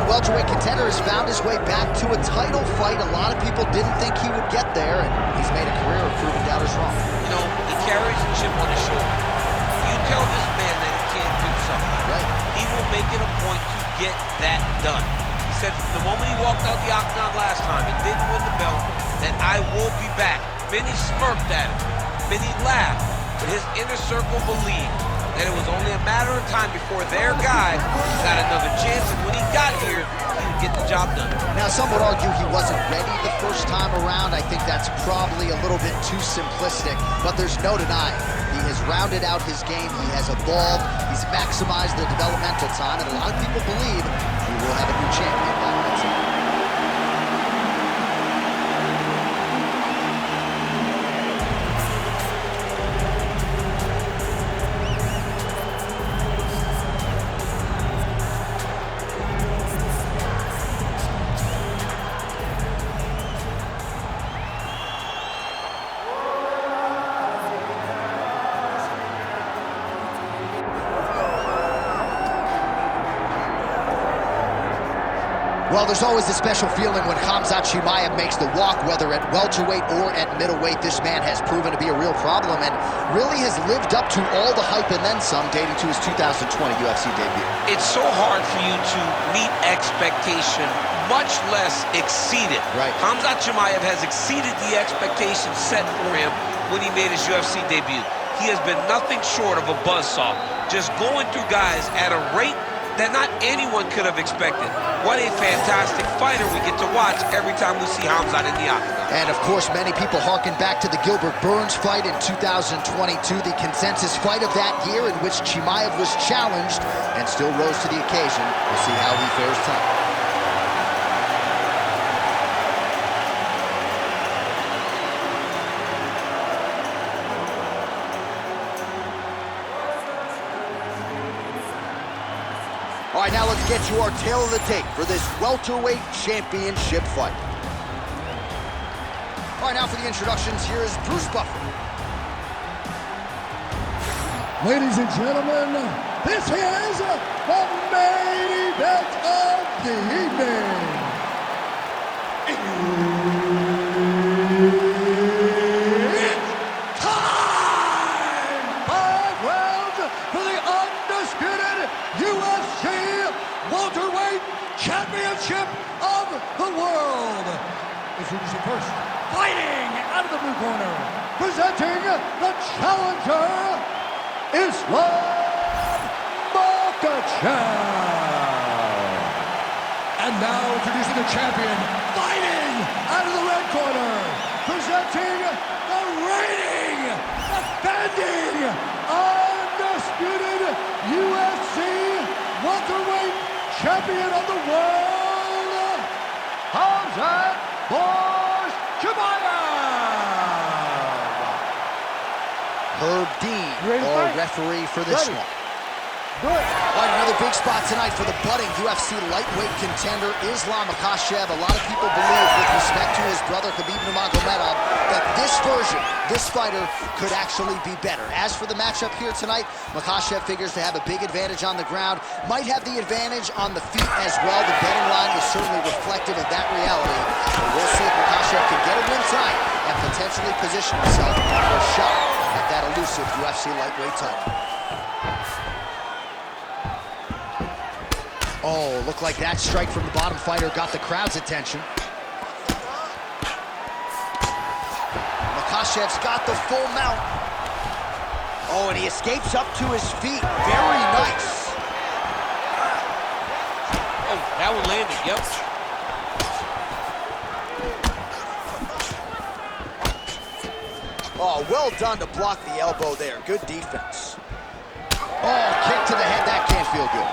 welterweight contender has found his way back to a title fight. A lot of people didn't think he would get there, and he's made a career of proving doubters wrong. You know, he carries a chip on his shoulder. You tell this man that he can't do something, right? He will make it a point to get that done. He said from the moment he walked out the octagon last time and didn't win the belt, that I will be back. Many smirked at him, many laughed, but his inner circle believed that it was only a matter of time before their guy got another chance, and when he got here, he would get the job done. Now, some would argue he wasn't ready the first time around. I think that's probably a little bit too simplistic, but there's no denying. He has rounded out his game, he has evolved, he's maximized the developmental time, and a lot of people believe we will have a new champion by next year. Well, there's always a special feeling when Khamazt makes the walk, whether at welterweight or at middleweight. This man has proven to be a real problem and really has lived up to all the hype and then some, dating to his 2020 UFC debut. It's so hard for you to meet expectation, much less exceed it. Right. Khamazt has exceeded the expectations set for him when he made his UFC debut. He has been nothing short of a buzzsaw, just going through guys at a rate that not anyone could have expected. What a fantastic fighter we get to watch every time we see Khamazt in the octagon. And of course, many people harken back to the Gilbert Burns fight in 2022, the consensus fight of that year in which Chimaev was challenged and still rose to the occasion. We'll see how he fares tonight. All right, now let's get to our tail of the tape for this welterweight championship fight. All right, now for the introductions, here is Bruce Buffer. Ladies and gentlemen, this is the main event of the evening. It's time! 5 rounds for the undisputed UFC welterweight championship of the world. Introducing first, fighting out of the blue corner, presenting the challenger, Islam Makhachev. And now introducing the champion, fighting out of the red corner, presenting the reigning, defending, undisputed UFC welterweight champion of the world, Khamazt Chimaev. Herb Dean, our referee for this one. Good. All right, another big spot tonight for the budding UFC lightweight contender, Islam Makhachev. A lot of people believe, with respect to his brother, Khabib Nurmagomedov, that this version, this fighter, could actually be better. As for the matchup here tonight, Makhachev figures to have a big advantage on the ground, might have the advantage on the feet as well. The betting line is certainly reflective of that reality. But we'll see if Makhachev can get a win tonight and potentially position himself for a shot at that elusive UFC lightweight title. Oh, looked like that strike from the bottom fighter got the crowd's attention. Makhachev's got the full mount. Oh, and he escapes up to his feet. Very nice. Oh, that one landed, yep. Oh, well done to block the elbow there. Good defense. Oh, kick to the head. That can't feel good.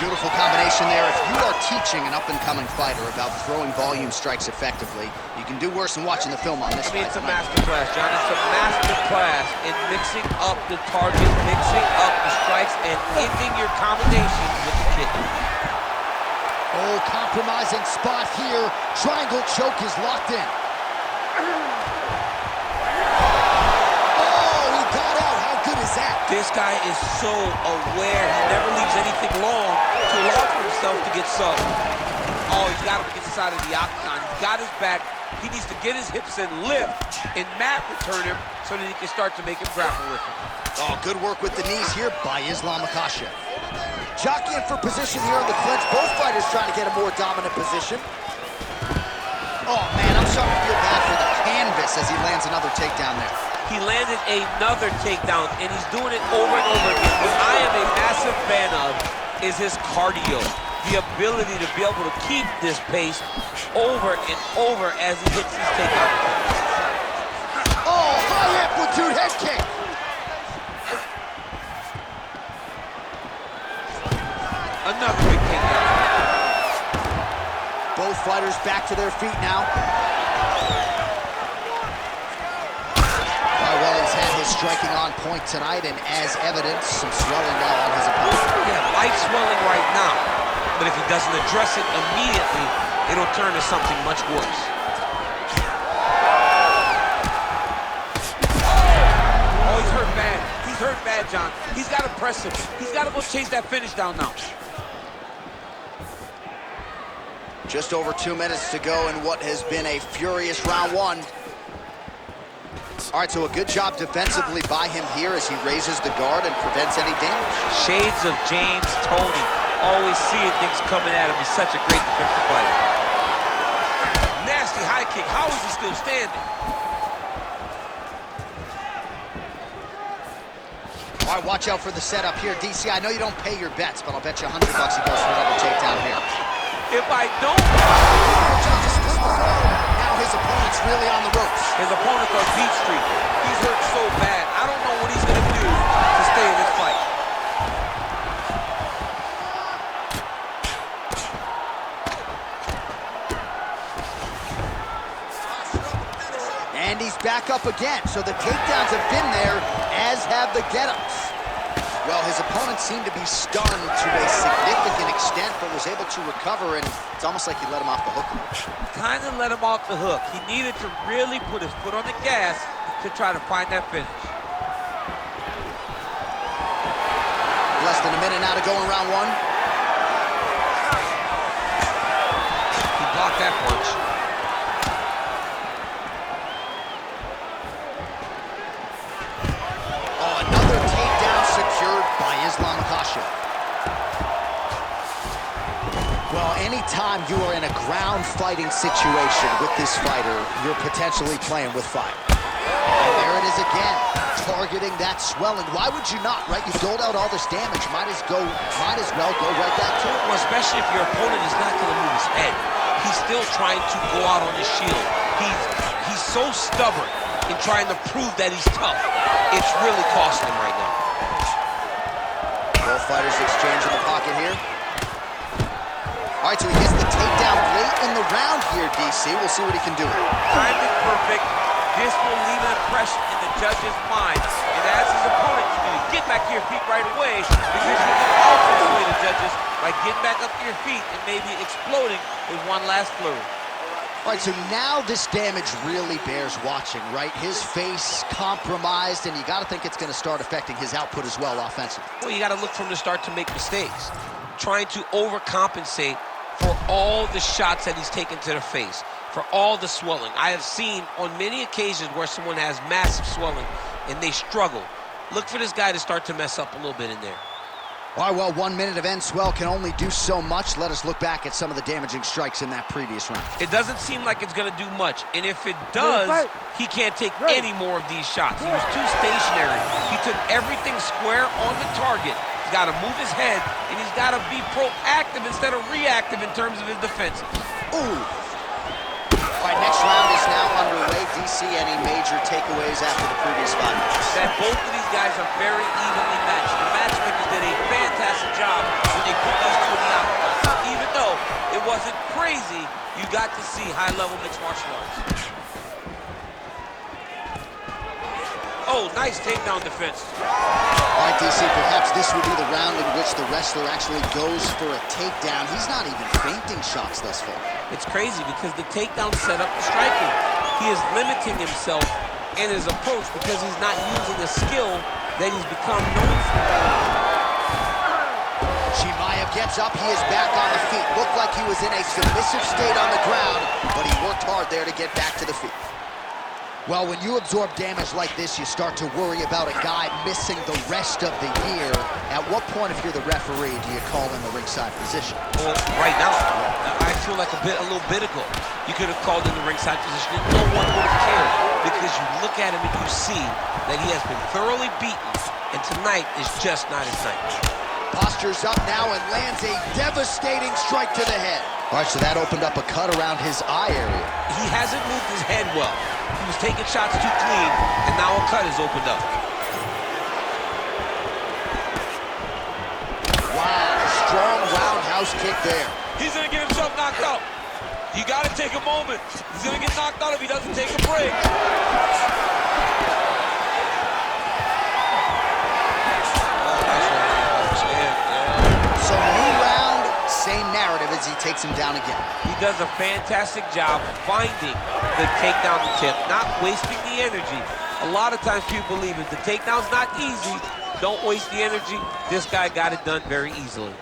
Beautiful combination there. If you are teaching an up-and-coming fighter about throwing volume strikes effectively, you can do worse than watching the film on this fight. It's a masterclass, John. It's a masterclass in mixing up the target, mixing up the strikes, and ending your combination with the kick. Oh, compromising spot here. Triangle choke is locked in. Oh, he got out. How good is that? This guy is so aware. He never leaves anything long to allow for himself to get subbed. Oh, he's got him against the side of the octagon. He's got his back. He needs to get his hips in, lift, and Matt return him so that he can start to make him grapple with him. Oh, good work with the knees here by Islam Makhachev. Jockeying for position here in the clinch. Both fighters trying to get a more dominant position. Oh, man, I'm starting to feel bad for the canvas as he lands another takedown there. He landed another takedown, and he's doing it over and over again. What I am a massive fan of is his cardio. The ability to be able to keep this pace over and over as he hits these takedowns. Oh, high amplitude head kick. Another big takedown. Both fighters back to their feet now. Well, he's had his striking on point tonight, and as evidence, some swelling now on his opponent. Yeah, light swelling right now, but if he doesn't address it immediately, it'll turn to something much worse. Oh, he's hurt bad. He's hurt bad, John. He's got to press him. He's got to go chase that finish down now. Just over 2 minutes to go in what has been a furious round one. All right, so a good job defensively by him here as he raises the guard and prevents any damage. Shades of James Toney. Always seeing things coming at him. He's such a great defensive fighter. Nasty high kick. How is he still standing? All right, watch out for the setup here. DC, I know you don't pay your bets, but I'll bet you $100 he goes for another takedown here. If I don't... Now his opponent's really on the ropes. His opponent's on beat streak. He's hurt so bad. I don't know what he's going to do to stay in this fight. And he's back up again. So the takedowns have been there, as have the get-ups. Well, his opponent seemed to be stunned to a significant extent, but was able to recover, and it's almost like he let him off the hook. Kind of let him off the hook. He needed to really put his foot on the gas to try to find that finish. Less than a minute now to go in round one. He blocked that punch. Oh, another takedown secured by Islam Makhachev. Well, anytime you are in a ground fighting situation with this fighter, you're potentially playing with fire. And there it is again, targeting that swelling. Why would you not, right? You doled out all this damage, might as well go right back to it. Well, especially if your opponent is not going to move his head. He's still trying to go out on his shield. He's so stubborn in trying to prove that he's tough. It's really costing him right now. Both fighters exchange in the pocket here. All right, so he gets the takedown late in the round here, DC. We'll see what he can do. Timing perfect. This will leave an impression in the judge's mind. And as his opponent, you need to get back to your feet right away because you can also sway the judges by getting back up to your feet and maybe exploding with one last flurry. All right, so now this damage really bears watching, right? His face compromised, and you got to think it's going to start affecting his output as well offensively. Well, you got to look for him to start to make mistakes, trying to overcompensate for all the shots that he's taken to the face, for all the swelling. I have seen on many occasions where someone has massive swelling and they struggle. Look for this guy to start to mess up a little bit in there. All right, well, 1 minute of end swell can only do so much. Let us look back at some of the damaging strikes in that previous round. It doesn't seem like it's going to do much, and if it does, he can't take any more of these shots. He was too stationary. He took everything square on the target. He's got to move his head, and he's got to be proactive instead of reactive in terms of his defenses. Ooh. All right, next round is now underway. DC, any major takeaways after the previous 5 minutes? That both of these guys are very evenly matched. The matchmakers did a fantastic job when they put these two in the octagon. So even though it wasn't crazy, you got to see high-level mixed martial arts. Oh, nice takedown defense. All right, DC, perhaps this will be the round in which the wrestler actually goes for a takedown. He's not even feinting shots thus far. It's crazy because the takedown set up the striking. He is limiting himself in his approach because he's not using a skill that he's become known for. Chimaev gets up, he is back on the feet. Looked like he was in a submissive state on the ground, but he worked hard there to get back to the feet. Well, when you absorb damage like this, you start to worry about a guy missing the rest of the year. At what point, if you're the referee, do you call in the ringside position? Well, right now, I feel like a little bit ago, you could have called in the ringside position and no one would have cared, because you look at him and you see that he has been thoroughly beaten, and tonight is just not his night. Postures up now and lands a devastating strike to the head. All right, so that opened up a cut around his eye area. He hasn't moved his head well. He was taking shots too clean, and now a cut has opened up. Wow, strong roundhouse kick there. He's gonna get himself knocked out. You gotta take a moment. He's gonna get knocked out if he doesn't take a break. So new round, same narrative as he takes him down again. He does a fantastic job finding the takedown tip, not wasting the energy. A lot of times people believe if the takedown's not easy, don't waste the energy. This guy got it done very easily.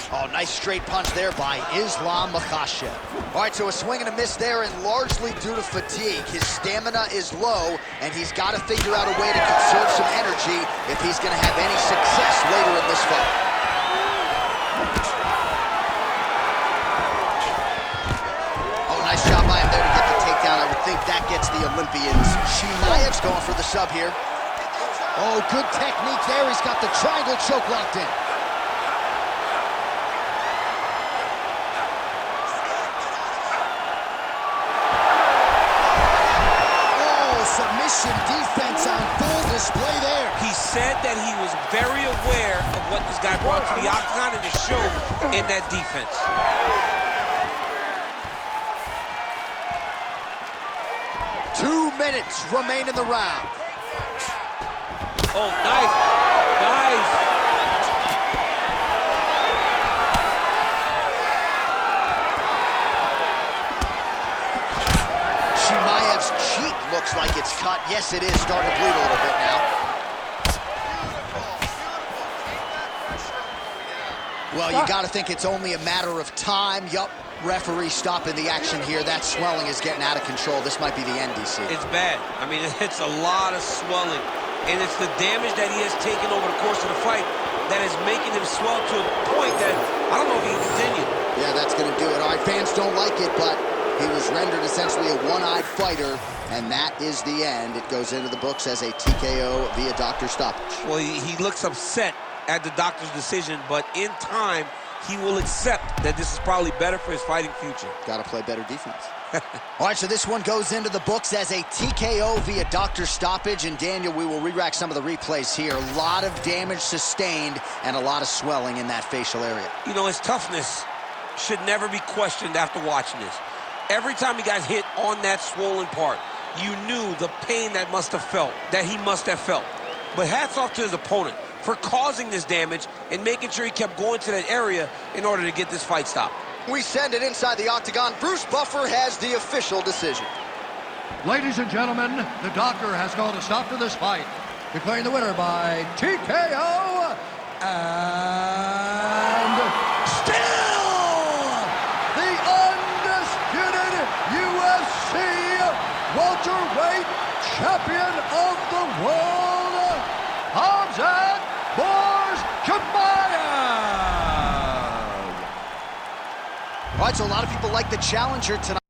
Oh, nice straight punch there by Islam Makhachev. All right, so a swing and a miss there, and largely due to fatigue. His stamina is low, and he's got to figure out a way to conserve some energy if he's going to have any success later in this fight. Oh, nice job by him there to get the takedown. I would think that gets the Olympians. Chimaev's going for the sub here. Oh, good technique there. He's got the triangle choke locked in. Submission defense on full display there. He said that he was very aware of what this guy brought to the octagon and it showed in that defense. 2 minutes remain in the round. Oh, nice. Nice. Chimaev's cheek looks like it's cut. Yes, it is starting to bleed a little bit now. Well, you got to think it's only a matter of time. Yup, referee stopping the action here. That swelling is getting out of control. This might be the end, DC. It's bad. I mean, it's a lot of swelling. And it's the damage that he has taken over the course of the fight that is making him swell to a point that I don't know if he can continue. Yeah, that's going to do it. All right, fans don't like it, but he was rendered essentially a one-eyed fighter, and that is the end. It goes into the books as a TKO via doctor stoppage. Well, he looks upset at the doctor's decision, but in time, he will accept that this is probably better for his fighting future. Got to play better defense. All right, so this one goes into the books as a TKO via doctor stoppage. And Daniel, we will re-rack some of the replays here. A lot of damage sustained and a lot of swelling in that facial area. You know, his toughness should never be questioned after watching this. Every time he got hit on that swollen part, you knew the pain that he must have felt. But hats off to his opponent for causing this damage and making sure he kept going to that area in order to get this fight stopped. We send it inside the octagon. Bruce Buffer has the official decision. Ladies and gentlemen, the doctor has called a stop to this fight, declaring the winner by TKO and still the undisputed UFC welterweight champion of the world, Khamazt Chimaev. All right, so a lot of people like the challenger tonight.